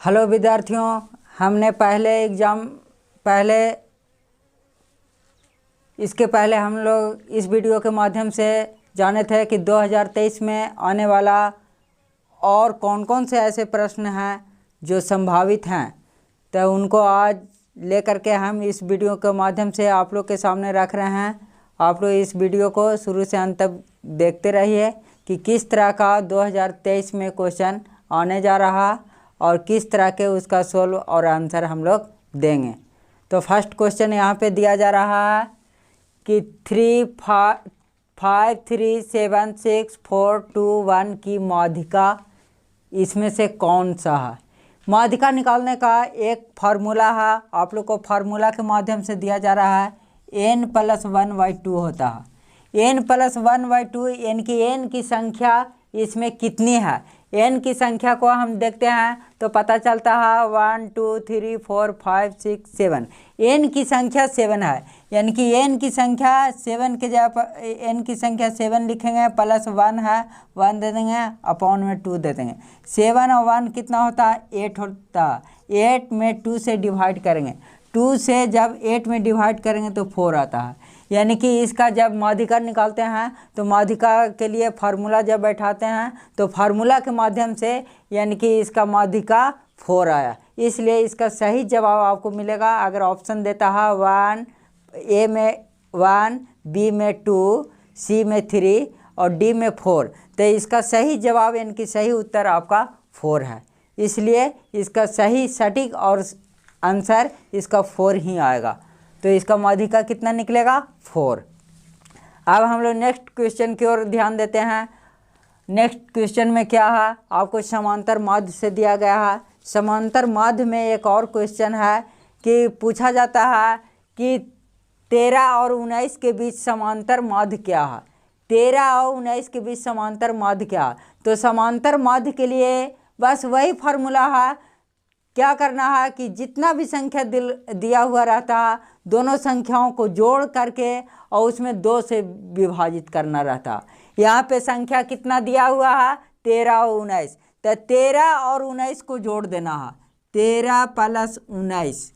Hello विद्यार्थियों, हमने इसके पहले हम लोग इस वीडियो के माध्यम से जाने थे कि 2023 में आने वाला और कौन कौन से ऐसे प्रश्न हैं जो संभावित हैं। तो उनको आज लेकर के हम इस वीडियो के माध्यम से आप लोग के सामने रख रहे हैं। आप लोग इस वीडियो को शुरू से अंत तक देखते रहिए कि किस तरह का 2023 में क्वेश्चन आने जा रहा और किस तरह के उसका सोल्व और आंसर हम लोग देंगे। तो फर्स्ट क्वेश्चन यहाँ पे दिया जा रहा है कि 3537641 की माध्यिका इसमें से कौन सा है। माध्यिका निकालने का एक फार्मूला है, आप लोग को फार्मूला के माध्यम से दिया जा रहा है। n+1/2 होता है। n+1/2 यानी कि n की संख्या इसमें कितनी है। n की संख्या को हम देखते हैं तो पता चलता है 1 2 3 4 5 6 7। n की संख्या 7 है, यानी कि n की संख्या 7 के जगह n की संख्या 7 लिखेंगे, +1 है 1 दे देंगे, अपॉन में 2 दे देंगे। 7 और 1 कितना होता है, 8 होता है। 8 में 2 से डिवाइड करेंगे, 2 से जब 8 में डिवाइड करेंगे तो 4 आता है। यानी कि इसका जब माध्यिका निकालते हैं तो माध्यिका के लिए फार्मूला जब बैठाते हैं तो फार्मूला के माध्यम से यानी कि इसका माध्यिका 4 आया। इसलिए इसका सही जवाब आपको मिलेगा अगर ऑप्शन देता है 1, ए में 1, बी में 2, सी में 3 और डी में 4, तो इसका सही जवाब यानी कि सही उत्तर आपका 4 है। इसलिए इसका सही सटीक और आंसर इसका 4 ही आएगा। तो इसका माध्यिका कितना निकलेगा, 4। अब हम लोग नेक्स्ट क्वेश्चन की ओर ध्यान देते हैं। नेक्स्ट क्वेश्चन में क्या है, आपको समांतर माध्य से दिया गया है। समांतर माध्य में एक और क्वेश्चन है कि पूछा जाता है कि 13 और 19 के बीच समांतर माध्य क्या है। 13 और 19 के बीच समांतर माध्य क्या है। तो समांतर माध्य के लिए बस वही फार्मूला है, क्या करना है कि जितना भी संख्या दिया हुआ रहता है दोनों संख्याओं को जोड़ करके और उसमें 2 से विभाजित करना रहता है। यहाँ पे संख्या कितना दिया हुआ है, 13 और 19, तो 13 और 19 को जोड़ देना है, 13 + 19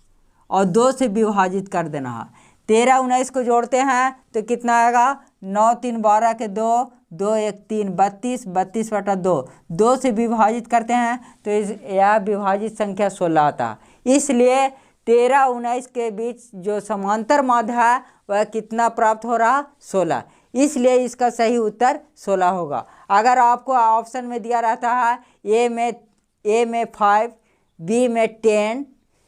और 2 से विभाजित कर देना है। 13 19 को जोड़ते हैं तो कितना आएगा, 9 3 12 के 2, 2 1 3 32, 32/2, 2 से विभाजित करते हैं तो यह विभाजित संख्या 16 आता है। इसलिए 13 19 के बीच जो समांतर माध्य है वह कितना प्राप्त हो रहा, 16। इसलिए इसका सही उत्तर 16 होगा। अगर आपको ऑप्शन में दिया रहता है ए में 5, बी में 10,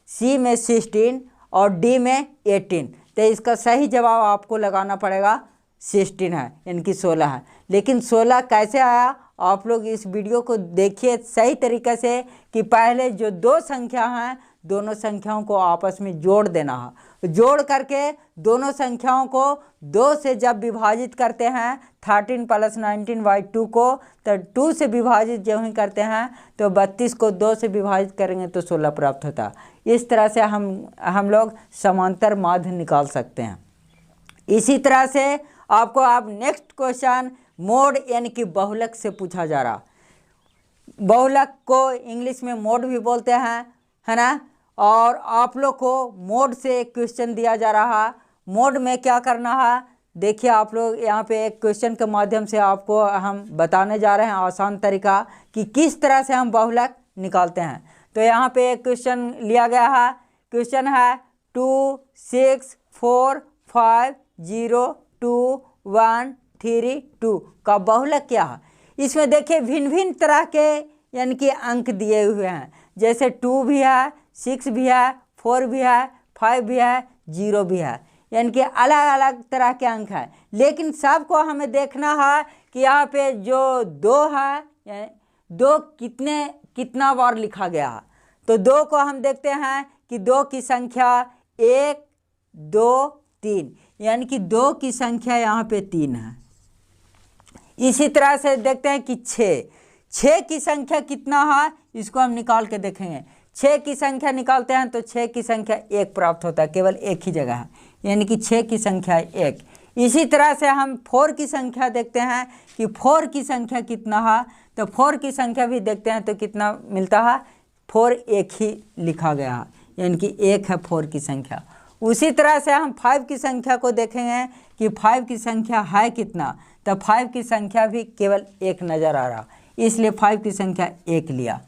सी में 16 और डी में 18, तो इसका सही जवाब आपको लगाना पड़ेगा 16 है, यानी कि 16 है। लेकिन 16 कैसे आया, आप लोग इस वीडियो को देखिए सही तरीके से कि पहले जो 2 संख्या हैं दोनों संख्याओं को आपस में जोड़ देना है। जोड़ करके दोनों संख्याओं को 2 से जब विभाजित करते हैं 13 + 19/2 को, तो 2 से विभाजित जो ही करते हैं तो 32 को 2 से विभाजित करेंगे तो 16 प्राप्त होता है। इस तरह से हम लोग समांतर माध्य निकाल सकते हैं। इसी तरह से आपको अब नेक्स्ट क्वेश्चन मोड यानी कि बहुलक से पूछा जा रहा। बहुलक को इंग्लिश में मोड भी बोलते हैं, है ना। और आप लोग को मोड से एक क्वेश्चन दिया जा रहा। मोड में क्या करना है, देखिए आप लोग यहाँ पे एक क्वेश्चन के माध्यम से आपको हम बताने जा रहे हैं आसान तरीका कि किस तरह से हम बहुलक निकालते हैं। तो यहाँ पे एक क्वेश्चन लिया गया है। क्वेश्चन है 2 6 4 5 0 2 1 3 2 का बहुलक क्या है। इसमें देखिए भिन्न भिन्न तरह के यानी कि अंक दिए हुए हैं, जैसे 2 भी है, 6 भी है, 4 भी है, 5 भी है, 0 भी है, यानी कि अलग अलग तरह के अंक हैं। लेकिन सबको हमें देखना है कि यहाँ पे जो 2 है, 2 कितना बार लिखा गया है। तो 2 को हम देखते हैं कि 2 की संख्या 1 2 3, यानी कि 2 की संख्या यहाँ पे 3 है। इसी तरह से देखते हैं कि 6 की संख्या कितना है, इसको हम निकाल के देखेंगे। 6 की संख्या निकालते हैं तो 6 की संख्या 1 प्राप्त होता है, केवल एक ही जगह है, यानी कि 6 की संख्या 1। इसी तरह से हम 4 की संख्या देखते हैं कि 4 की संख्या कितना है, तो 4 की संख्या भी देखते हैं तो कितना मिलता है, 4 एक ही लिखा गया है, यानी कि एक है 4 की संख्या। उसी तरह से हम 5 की संख्या को देखेंगे कि 5 की संख्या है कितना, तो 5 की संख्या भी केवल एक नज़र आ रहा, इसलिए 5 की संख्या एक लिया।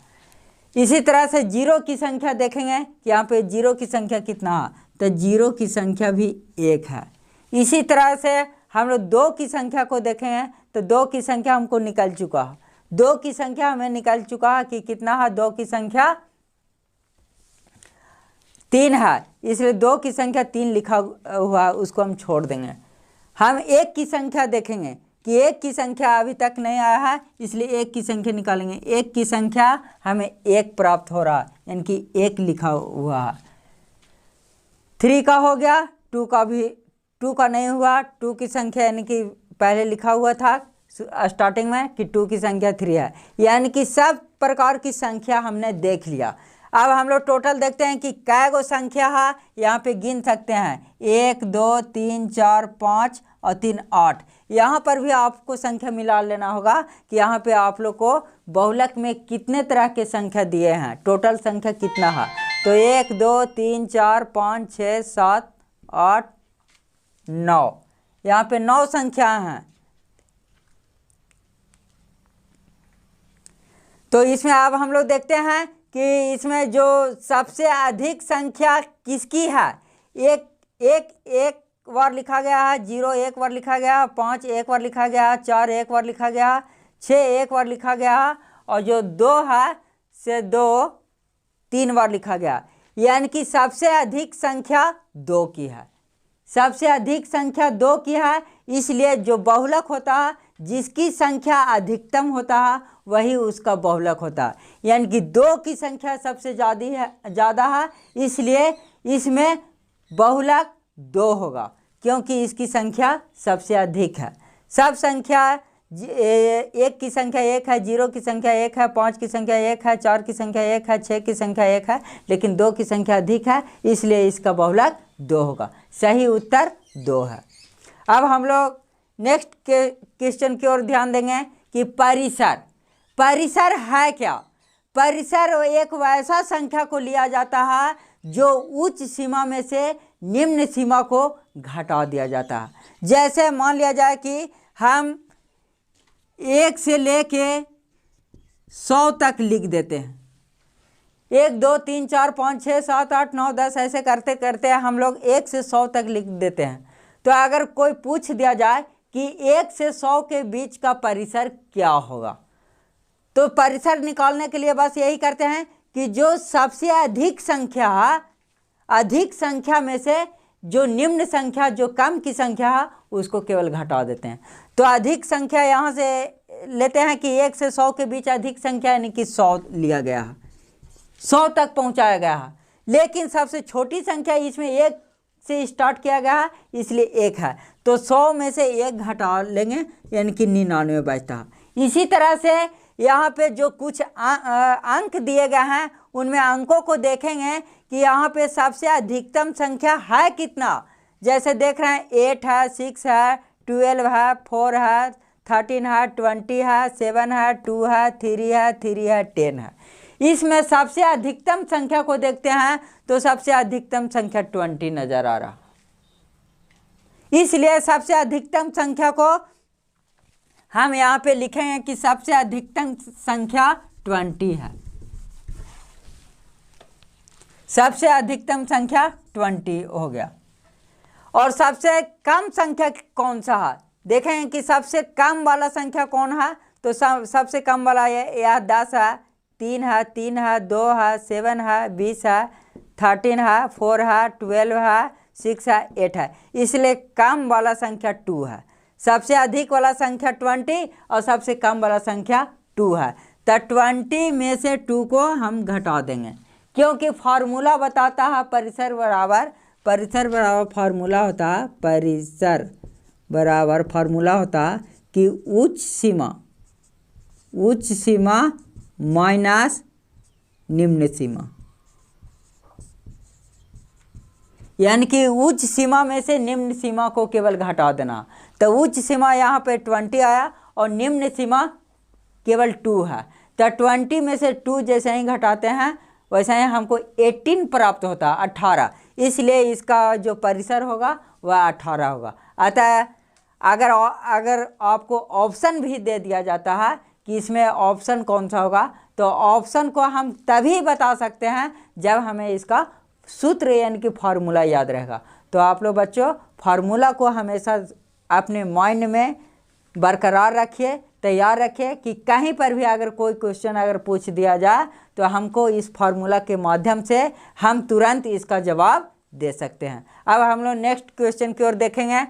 इसी तरह से 0 की संख्या देखेंगे कि यहाँ पे 0 की संख्या कितना है, तो 0 की संख्या भी एक है। इसी तरह से हम लोग 2 की संख्या को देखेंगे तो 2 की संख्या हमको निकल चुका है, 2 की संख्या हमें निकल चुका है कि कितना है, 2 की संख्या 3 है, इसलिए 2 की संख्या 3 लिखा हुआ है, उसको हम छोड़ देंगे। हम 1 की संख्या देखेंगे कि 1 की संख्या अभी तक नहीं आया है, इसलिए 1 की संख्या निकालेंगे। 1 की संख्या हमें 1 प्राप्त हो रहा है, यानी कि 1 लिखा हुआ है। 3 का हो गया, 2 का भी, 2 का नहीं हुआ। 2 की संख्या यानी कि पहले लिखा हुआ था स्टार्टिंग में कि 2 की संख्या 3 है, यानी कि सब प्रकार की संख्या हमने देख लिया। अब हम लोग टोटल देखते हैं कि कै गो संख्या है, यहाँ पे गिन सकते हैं 1 2 3 4 5 और 3 8। यहाँ पर भी आपको संख्या मिला लेना होगा कि यहाँ पे आप लोग को बहुलक में कितने तरह के संख्या दिए हैं, टोटल संख्या कितना है। तो 1 2 3 4 5 6 7 8 9, यहाँ पे 9 संख्या हैं। तो इसमें अब हम लोग देखते हैं कि इसमें जो सबसे अधिक संख्या किसकी है। एक बार लिखा गया है, 0 एक बार लिखा गया है, 5 एक बार लिखा गया है, 4 एक बार लिखा गया है, 6 एक बार लिखा गया है, और जो 2 है से 2 3 बार लिखा गया, यानी कि सबसे अधिक संख्या 2 की है, सबसे अधिक संख्या 2 की है। इसलिए जो बहुलक होता है, जिसकी संख्या अधिकतम होता है वही उसका बहुलक होता है, यानी कि 2 की संख्या सबसे ज़्यादा है, इसलिए इसमें बहुलक 2 होगा, क्योंकि इसकी संख्या सबसे अधिक है। सब संख्या 1 की संख्या 1 है, 0 की संख्या 1 है, 5 की संख्या 1 है, 4 की संख्या 1 है, 6 की संख्या 1 है, लेकिन 2 की संख्या अधिक है, इसलिए इसका बहुलक 2 होगा। सही उत्तर 2 है। अब हम लोग नेक्स्ट के क्वेश्चन की ओर ध्यान देंगे कि परिसर, परिसर है क्या। परिसर एक वैसा संख्या को लिया जाता है जो उच्च सीमा में से निम्न सीमा को घटा दिया जाता है। जैसे मान लिया जाए कि हम 1 से लेके 100 तक लिख देते हैं, 1 2 3 4 5 6 7 8 9 10 ऐसे करते करते हम लोग 1 से 100 तक लिख देते हैं। तो अगर कोई पूछ दिया जाए कि 1 से 100 के बीच का परिसर क्या होगा, तो परिसर निकालने के लिए बस यही करते हैं कि जो सबसे अधिक संख्या है, अधिक संख्या में से जो निम्न संख्या, जो कम की संख्या है, उसको केवल घटा देते हैं। तो अधिक संख्या यहाँ से लेते हैं कि 1 से 100 के बीच अधिक संख्या यानी कि 100 लिया गया है, 100 तक पहुँचाया गया है। लेकिन सबसे छोटी संख्या इसमें 1 से स्टार्ट किया गया है, इसलिए 1 है, तो 100 में से 1 घटा लेंगे, यानी कि 99 बचता है। इसी तरह से यहाँ पे जो कुछ अंक दिए गए हैं, उनमें अंकों को देखेंगे कि यहाँ पे सबसे अधिकतम संख्या है कितना। जैसे देख रहे हैं 8 है, 6 है, 12 है, 4 है, 13 है, 20 है, 7 है, 2 है, 3 है, 3 है, 10 है। इसमें सबसे अधिकतम संख्या को देखते हैं तो सबसे अधिकतम संख्या 20 नजर आ रहा, इसलिए सबसे अधिकतम संख्या को हम यहाँ पे लिखेंगे कि सबसे अधिकतम संख्या 20 है, सबसे अधिकतम संख्या 20 हो गया। और सबसे कम संख्या कौन सा है, देखेंगे कि सबसे कम वाला संख्या कौन है। तो सबसे कम वाला यह 10 है, 3 है, 3 है, 2 है, 7 है, 20 है, 13 है, 4 है, 12 है, 6 है, 8 है, इसलिए कम वाला संख्या 2 है। सबसे अधिक वाला संख्या 20 और सबसे कम वाला संख्या 2 है। तो 20 में से 2 को हम घटा देंगे, क्योंकि फार्मूला बताता है परिसर बराबर फार्मूला होता है, परिसर बराबर फार्मूला होता है कि उच्च सीमा माइनस निम्न सीमा, यानी कि उच्च सीमा में से निम्न सीमा को केवल घटा देना। तो उच्च सीमा यहाँ पे 20 आया और निम्न सीमा केवल 2 है। तो 20 में से 2 जैसे ही घटाते हैं वैसे ही हमको 18 प्राप्त होता है, 18, इसलिए इसका जो परिसर होगा वह 18 होगा। अतः अगर आपको ऑप्शन भी दे दिया जाता है कि इसमें ऑप्शन कौन सा होगा, तो ऑप्शन को हम तभी बता सकते हैं जब हमें इसका सूत्र यानी कि फार्मूला याद रहेगा। तो आप लोग बच्चों फार्मूला को हमेशा अपने माइंड में बरकरार रखिए, तैयार रखिए कि कहीं पर भी अगर कोई क्वेश्चन अगर पूछ दिया जाए तो हमको इस फार्मूला के माध्यम से हम तुरंत इसका जवाब दे सकते हैं। अब हम लोग नेक्स्ट क्वेश्चन की ओर देखेंगे।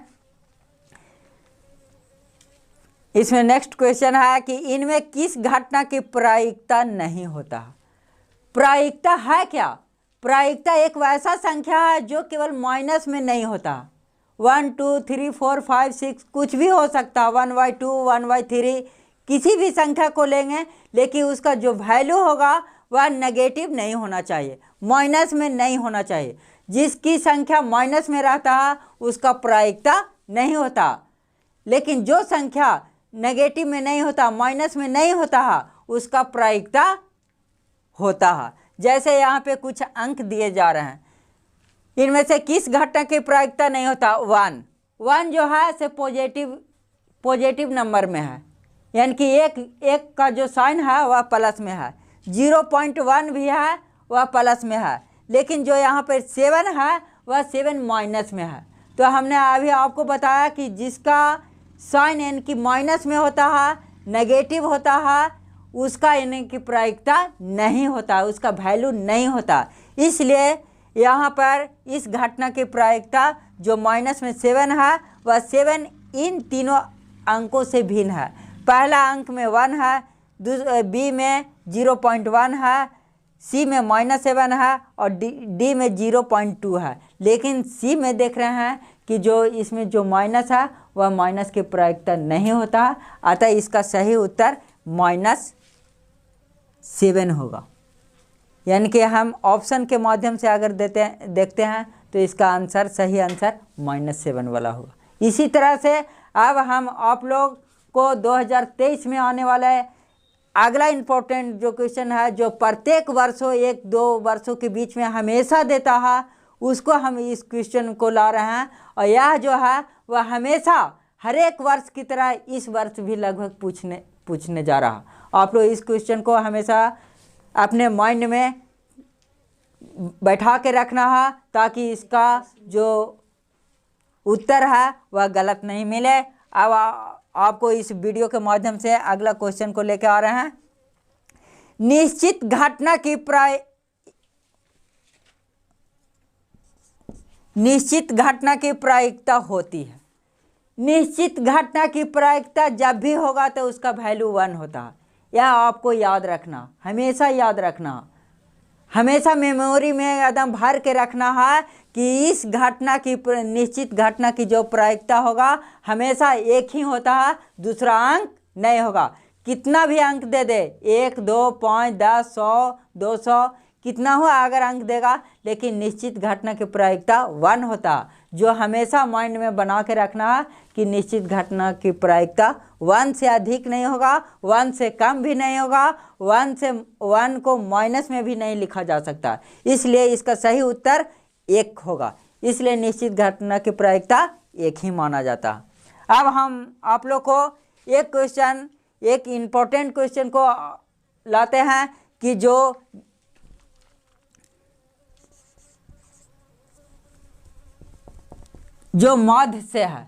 इसमें नेक्स्ट क्वेश्चन है कि इनमें किस घटना की प्रायिकता नहीं होता। प्रायिकता है क्या? प्रायिकता एक वैसा संख्या है जो केवल माइनस में नहीं होता। 1 2 3 4 5 6 कुछ भी हो सकता है, 1/2 1/3 किसी भी संख्या को लेंगे, लेकिन उसका जो वैल्यू होगा वह नेगेटिव नहीं होना चाहिए, माइनस में नहीं होना चाहिए। जिसकी संख्या माइनस में रहता है उसका प्रायिकता नहीं होता, लेकिन जो संख्या नेगेटिव में नहीं होता, माइनस में नहीं होता है, उसका प्रायिकता होता है। जैसे यहाँ पे कुछ अंक दिए जा रहे हैं, इनमें से किस घटना की प्रायिकता नहीं होता? 1 जो है से पॉजिटिव नंबर में है, यानी कि एक का जो साइन है वह प्लस में है। 0.1 भी है वह प्लस में है, लेकिन जो यहाँ पर 7 है वह 7 माइनस में है। तो हमने अभी आपको बताया कि जिसका साइन यानी कि माइनस में होता है, नेगेटिव होता है, उसका यानी कि प्रायिकता नहीं होता, उसका वैल्यू नहीं होता। इसलिए यहाँ पर इस घटना की प्रायिकता जो माइनस में 7 है वह 7 इन तीनों अंकों से भिन्न है। पहला अंक में 1 है, बी में 0.1 है, सी में -7 है और डी में 0.2 है। लेकिन सी में देख रहे हैं कि जो इसमें जो माइनस है वह माइनस की प्रायिकता नहीं होता, अतः इसका सही उत्तर -7 होगा। यानी कि हम ऑप्शन के माध्यम से अगर देखते हैं तो इसका आंसर सही आंसर -7 वाला होगा। इसी तरह से अब हम आप लोग को 2023 में आने वाला है अगला इम्पोर्टेंट जो क्वेश्चन है, जो प्रत्येक वर्षों 1-2 वर्षों के बीच में हमेशा देता है, उसको हम इस क्वेश्चन को ला रहे हैं। और यह जो है वह हमेशा हर एक वर्ष की तरह इस वर्ष भी लगभग पूछने जा रहा। आप लोग इस क्वेश्चन को हमेशा अपने माइंड में बैठा के रखना है ताकि इसका जो उत्तर है वह गलत नहीं मिले। अब आपको इस वीडियो के माध्यम से अगला क्वेश्चन को लेकर आ रहे हैं। निश्चित घटना की प्रायिकता होती है। निश्चित घटना की प्रायिकता जब भी होगा तो उसका वैल्यू 1 होता है। यह आपको याद रखना, हमेशा याद रखना, हमेशा मेमोरी में एकदम भर के रखना है कि इस घटना की निश्चित घटना की जो प्रायिकता होगा हमेशा एक ही होता है, दूसरा अंक नहीं होगा। कितना भी अंक दे दे, 1 2 5 10 100 200 कितना हो अगर अंक देगा, लेकिन निश्चित घटना की प्रायिकता 1 होता। जो हमेशा माइंड में बना के रखना है कि निश्चित घटना की प्रायिकता 1 से अधिक नहीं होगा, 1 से कम भी नहीं होगा, 1 को माइनस में भी नहीं लिखा जा सकता। इसलिए इसका सही उत्तर 1 होगा। इसलिए निश्चित घटना की प्रायिकता 1 ही माना जाता। अब हम आप लोग को एक इम्पोर्टेंट क्वेश्चन को लाते हैं कि जो माध्य से है,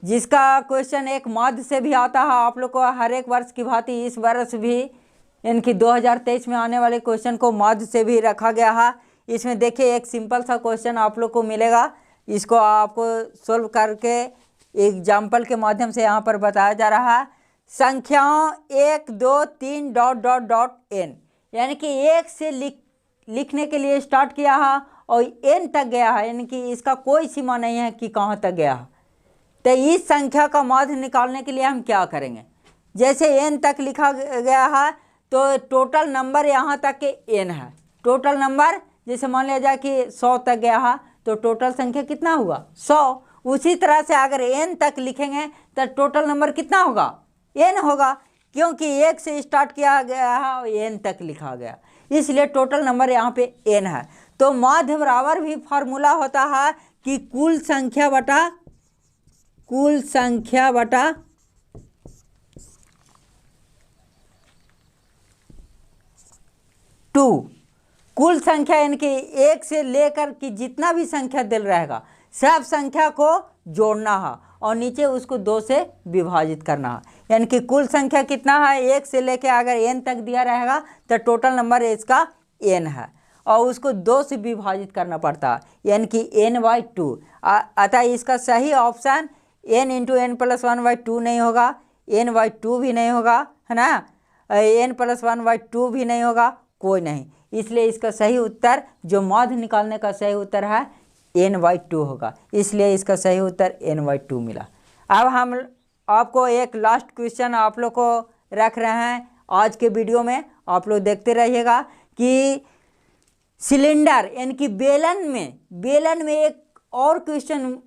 जिसका क्वेश्चन एक माध्य से भी आता है। आप लोग को हर एक वर्ष की भांति इस वर्ष भी इनकी 2023 में आने वाले क्वेश्चन को माध्य से भी रखा गया है। इसमें देखिए एक सिंपल सा क्वेश्चन आप लोग को मिलेगा, इसको आपको सोल्व करके एग्जाम्पल के माध्यम से यहाँ पर बताया जा रहा है। संख्याओं 1 2 3 ... n, यानी कि 1 से लिखने के लिए स्टार्ट किया है और n तक गया है, यानी कि इसका कोई सीमा नहीं है कि कहाँ तक गया है। तो इस संख्या का माध्य निकालने के लिए हम क्या करेंगे? जैसे n तक लिखा गया है तो टोटल नंबर यहाँ तक के n है। टोटल नंबर जैसे मान लिया जाए कि 100 तक गया है तो टोटल संख्या कितना हुआ? 100। उसी तरह से अगर n तक लिखेंगे तो टोटल नंबर कितना होगा? n होगा, क्योंकि 1 से स्टार्ट किया गया है और n तक लिखा गया। इसलिए टोटल नंबर यहाँ पे n है। तो माध्य बराबर भी फॉर्मूला होता है कि कुल संख्या बटा टू। कुल संख्या यानी कि एक से लेकर कि जितना भी संख्या दिल रहेगा सब संख्या को जोड़ना है और नीचे उसको 2 से विभाजित करना है। यानी कि कुल संख्या कितना है, एक से लेकर अगर n तक दिया रहेगा तो टोटल नंबर इसका n है और उसको 2 से विभाजित करना पड़ता है, यानी कि n/2। अतः इसका सही option n into n plus 1/2 नहीं होगा, n/2 भी नहीं होगा, है ना, n प्लस 1/2 भी नहीं होगा, कोई नहीं। इसलिए इसका सही उत्तर जो माध्य निकालने का सही उत्तर है n/2 होगा, इसलिए इसका सही उत्तर n/2 मिला। अब हम आपको एक लास्ट क्वेश्चन आप लोग को रख रहे हैं आज के वीडियो में, आप लोग देखते रहिएगा कि सिलेंडर यानी कि बेलन में एक और क्वेश्चन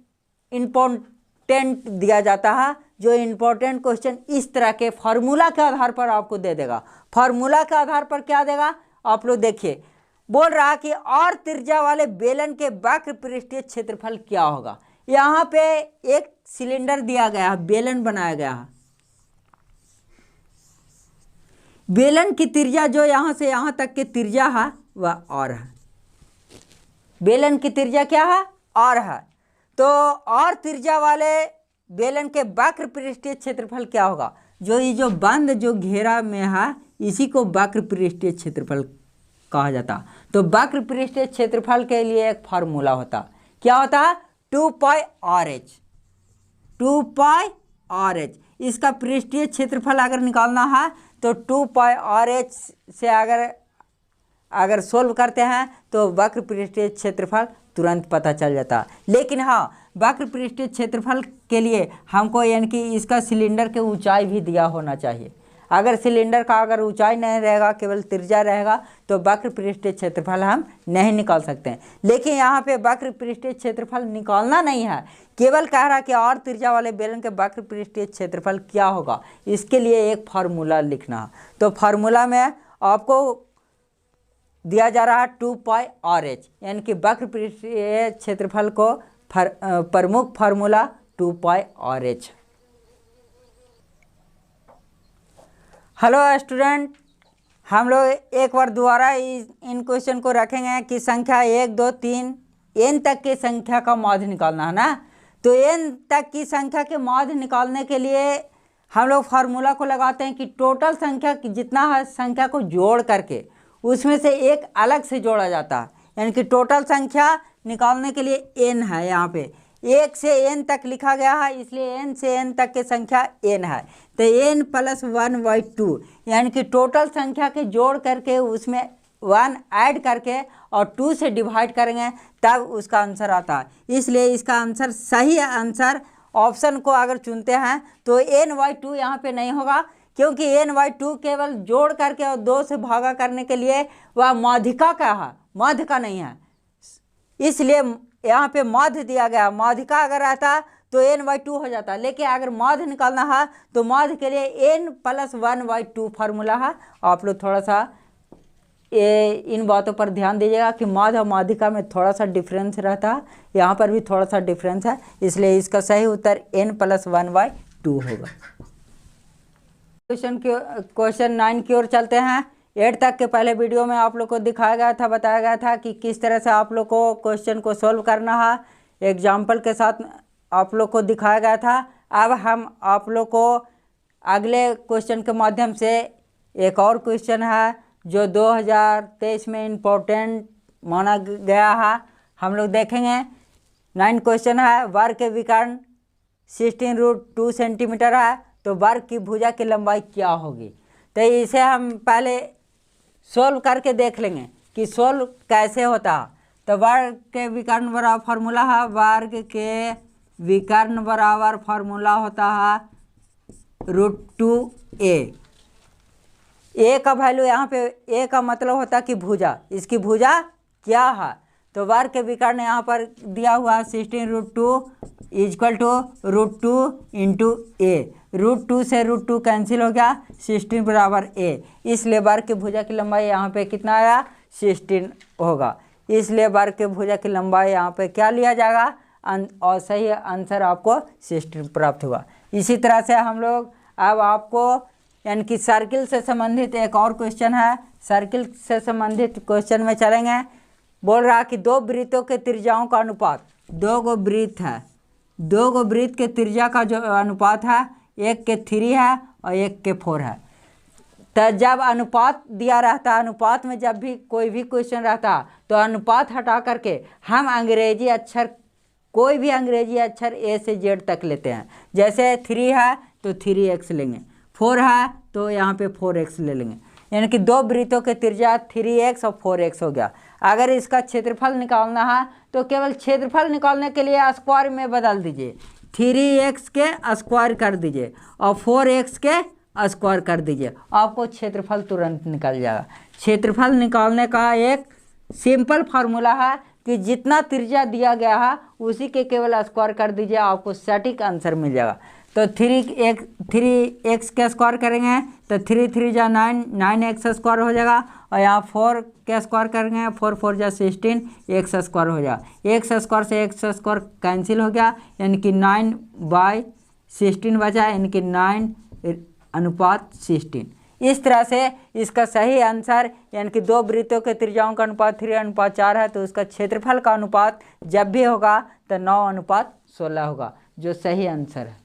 इम्पोर्टेंट दिया जाता है, जो इम्पोर्टेंट क्वेश्चन इस तरह के फार्मूला के आधार पर आपको दे देगा। फार्मूला के आधार पर क्या देगा आप लोग देखिए, बोल रहा कि और त्रिज्या वाले बेलन के वक्र पृष्ठीय क्षेत्रफल क्या होगा। यहाँ पे एक सिलेंडर दिया गया है, बेलन बनाया गया है, बेलन की त्रिज्या जो यहाँ से यहाँ तक की त्रिज्या है वह r है। बेलन की त्रिज्या क्या है, r है। तो और त्रिज्या वाले बेलन के वक्र पृष्ठीय क्षेत्रफल क्या होगा, जो ये जो बंद जो घेरा में है इसी को वक्र पृष्ठीय क्षेत्रफल कहा जाता। तो वक्र पृष्ठीय क्षेत्रफल के लिए एक फार्मूला होता, क्या होता है, 2πRh। इसका पृष्ठीय क्षेत्रफल अगर निकालना है तो 2πRh से अगर सोल्व करते हैं तो वक्र पृष्ठीय क्षेत्रफल तुरंत पता चल जाता। लेकिन हाँ, वक्र पृष्ठीय क्षेत्रफल के लिए हमको यानी कि इसका सिलेंडर के ऊंचाई भी दिया होना चाहिए। अगर सिलेंडर का अगर ऊंचाई नहीं रहेगा, केवल त्रिज्या रहेगा, तो वक्र पृष्ठीय क्षेत्रफल हम नहीं निकाल सकते हैं। लेकिन यहाँ पे वक्र पृष्ठीय क्षेत्रफल निकालना नहीं है, केवल कह रहा कि और त्रिज्या वाले बेलन के वक्र पृष्ठीय क्षेत्रफल क्या होगा, इसके लिए एक फार्मूला लिखना है। तो फार्मूला में आपको दिया जा रहा है 2πRh, यानी कि वक्र पृष्ठीय क्षेत्रफल को प्रमुख फार्मूला 2πRh। हेलो स्टूडेंट, हम लोग एक बार दोबारा इन क्वेश्चन को रखेंगे कि संख्या 1 2 3 n तक की संख्या का माध्य निकालना है ना। तो n तक की संख्या के माध्य निकालने के लिए हम लोग फार्मूला को लगाते हैं कि टोटल संख्या जितना है संख्या को जोड़ करके उसमें से एक अलग से जोड़ा जाता है। यानी कि टोटल संख्या निकालने के लिए n है, यहाँ पे 1 से n तक लिखा गया है, इसलिए n से n तक की संख्या n है। तो n प्लस 1/2 यानी कि टोटल संख्या के जोड़ करके उसमें 1 ऐड करके और 2 से डिवाइड करेंगे तब उसका आंसर आता है। इसलिए इसका आंसर सही आंसर ऑप्शन को अगर चुनते हैं तो n/2 यहाँ पे नहीं होगा, क्योंकि n/2 केवल जोड़ करके और 2 से भागा करने के लिए वह माध्यिका का है, माध्य का नहीं है, इसलिए यहाँ पे माध्य दिया गया। माध्यिका अगर रहता तो n/2 हो जाता, लेकिन अगर माध्य निकालना है तो माध्य के लिए n प्लस 1/2 फार्मूला है। आप लोग थोड़ा सा इन बातों पर ध्यान दीजिएगा कि माध्य और माध्यिका में थोड़ा सा डिफरेंस रहता है, यहाँ पर भी थोड़ा सा डिफरेंस है, इसलिए इसका सही उत्तर n प्लस 1/2 होगा। क्वेश्चन 9 की ओर चलते हैं। 8 तक के पहले वीडियो में आप लोग को दिखाया गया था, बताया गया था कि किस तरह से आप लोग को क्वेश्चन को सॉल्व करना है, एग्जाम्पल के साथ आप लोग को दिखाया गया था। अब हम आप लोग को अगले क्वेश्चन के माध्यम से एक और क्वेश्चन है जो 2023 में इम्पोर्टेंट माना गया है, हम लोग देखेंगे। 9 क्वेश्चन है, वर्ग के विकर्ण 16√2 सेंटीमीटर है, तो वर्ग की भुजा की लंबाई क्या होगी। तो इसे हम पहले सोल्व करके देख लेंगे कि सोल्व कैसे होता है। तो वर्ग के विकर्ण बराबर फार्मूला है, वर्ग के विकर्ण बराबर फार्मूला होता है √2a। a का वैल्यू यहाँ पे a का मतलब होता है कि भुजा, इसकी भुजा क्या है। तो वर्ग के विकर्ण यहाँ पर दिया हुआ है 16√2 इक्वल टू √2 इंटू a। √2 से √2 कैंसिल हो गया, 16 बराबर a। इसलिए वर्ग की भुजा की लंबाई यहाँ पे कितना आया, 16 होगा। इसलिए वर्ग के भुजा की लंबाई यहाँ पे क्या लिया जाएगा, और सही आंसर आपको 16 प्राप्त हुआ। इसी तरह से हम लोग अब आपको यानी कि सर्किल से संबंधित एक और क्वेश्चन है, सर्किल से संबंधित क्वेश्चन में चलेंगे। बोल रहा कि दो वृत्तों के त्रिज्याओं का अनुपात, दो गो वृत्त है, दो गो वृत्त के त्रिज्या का जो अनुपात है, एक के 3 है और एक के 4 है। तो जब अनुपात दिया रहता है, अनुपात में जब भी कोई भी क्वेश्चन रहता है तो अनुपात हटा करके हम अंग्रेजी अक्षर, कोई भी अंग्रेजी अक्षर ए से जेड तक लेते हैं। जैसे 3 है तो 3x लेंगे, 4 है तो यहाँ पे 4x ले लेंगे, यानी कि दो वृत्तों के त्रिज्या 3x और 4x हो गया। अगर इसका क्षेत्रफल निकालना है तो केवल क्षेत्रफल निकालने के लिए स्क्वायर में बदल दीजिए, 3x के स्क्वायर कर दीजिए और 4x के स्क्वायर कर दीजिए, आपको क्षेत्रफल तुरंत निकल जाएगा। क्षेत्रफल निकालने का एक सिंपल फार्मूला है कि जितना त्रिज्या दिया गया है उसी के केवल स्क्वायर कर दीजिए, आपको सटीक आंसर मिल जाएगा। तो 3x के स्क्वायर करेंगे तो 3 3 जा 9, 9x स्क्वायर हो जाएगा, और यहाँ 4 के स्क्वायर करेंगे 4 4 जा 16, x स्क्वायर हो जाएगा। x स्क्वायर से x स्क्वायर कैंसिल हो गया, यानी कि 9/16 बचा, यानी कि 9:16। इस तरह से इसका सही आंसर यानी कि दो वृत्तों के त्रिज्याओं का अनुपात 3:4 है, तो उसका क्षेत्रफल का अनुपात जब भी होगा तो 9:16 होगा, जो सही आंसर है।